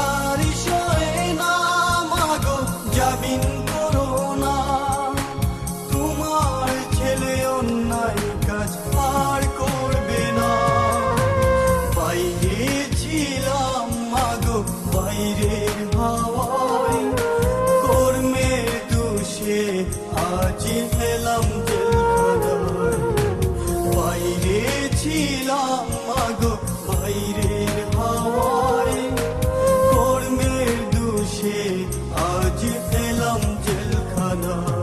আর সয়ে না মাগো জামিন করো না, তোমার ছেলে অন্যায় কাজ আর করবে না। বাইরে ছিলাম মাগো বাইরের হাওয়ায়, কর্মের দোষে আজ এলাম জেলখানায়। বাইরে ছিলাম মাগো বাইরের হাওয়ায়, কর্মের দোষে আজ এলাম জেলখানায়।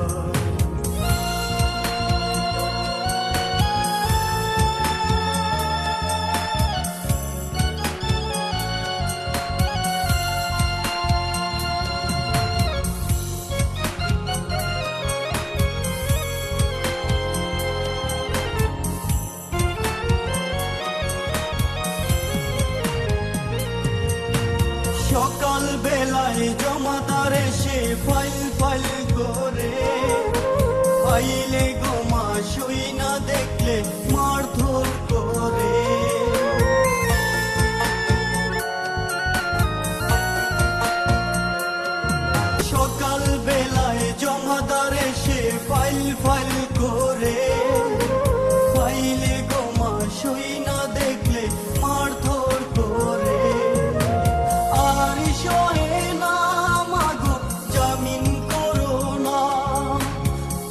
সকাল বেলায় জমাদার এসে ফাইল ফাইল করে, ফাইলে গোমা শুই না দেখলে মারধর করে। সকাল বেলায় জমাদার এসে ফাইল ফাইল করে, ফাইলে গোমা শুই না দেখলে মারধর করে। আর সয়ে না মাগো জামিন করো না,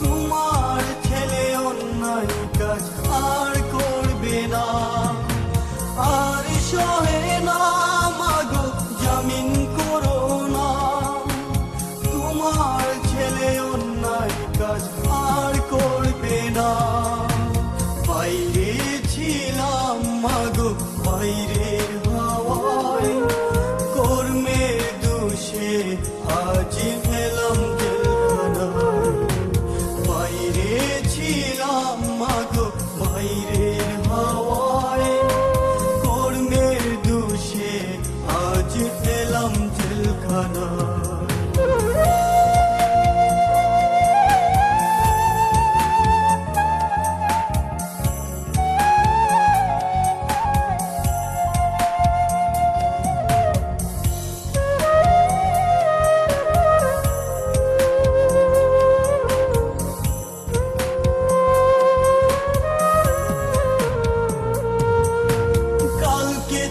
তোমার ছেলে অন্যায় কাজ আর করবে না। আর সয়ে না মাগো জামিন করো না, তোমার ছেলে অন্যায় কাজ আর করবে না। বাইরে ছিলাম মাগো বাইরের হাওয়ায়, কর্মের দোষে আজ এলাম জেলখানায়। বাইরে ছিলাম মাগো বাইরের হাওয়ায়, কর্মের দোষে আজ এলাম জেলখানায়।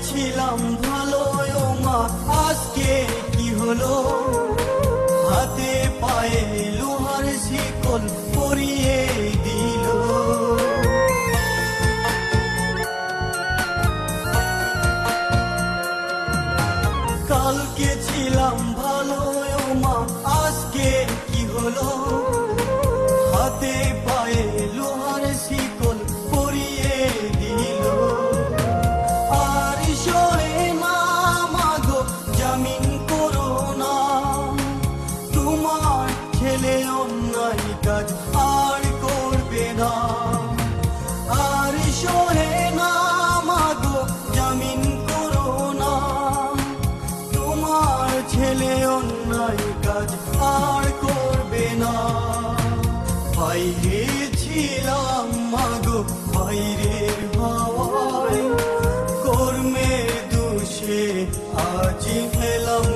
ছিলাম ভালো ও মা, আজকে কি হলো? হাতে পায়ে লোহার শিকল পরিয়ে দিল। কালকে ছিলাম ভালো ও মা, আজকে কি হলো? হাতে পায়ে লোহার শিকল পরিয়ে দিল। জামিন করো না, তোমার ছেলে অন্যায় কাজ আর করবে না। আর সহে না মাগো জামিন করো না, তোমার ছেলে অন্যায় কাজ আর করবে না। বাইরে ছিলাম মাগো বাইরের হাওয়ায়, কর্মের দোষে আজ এলাম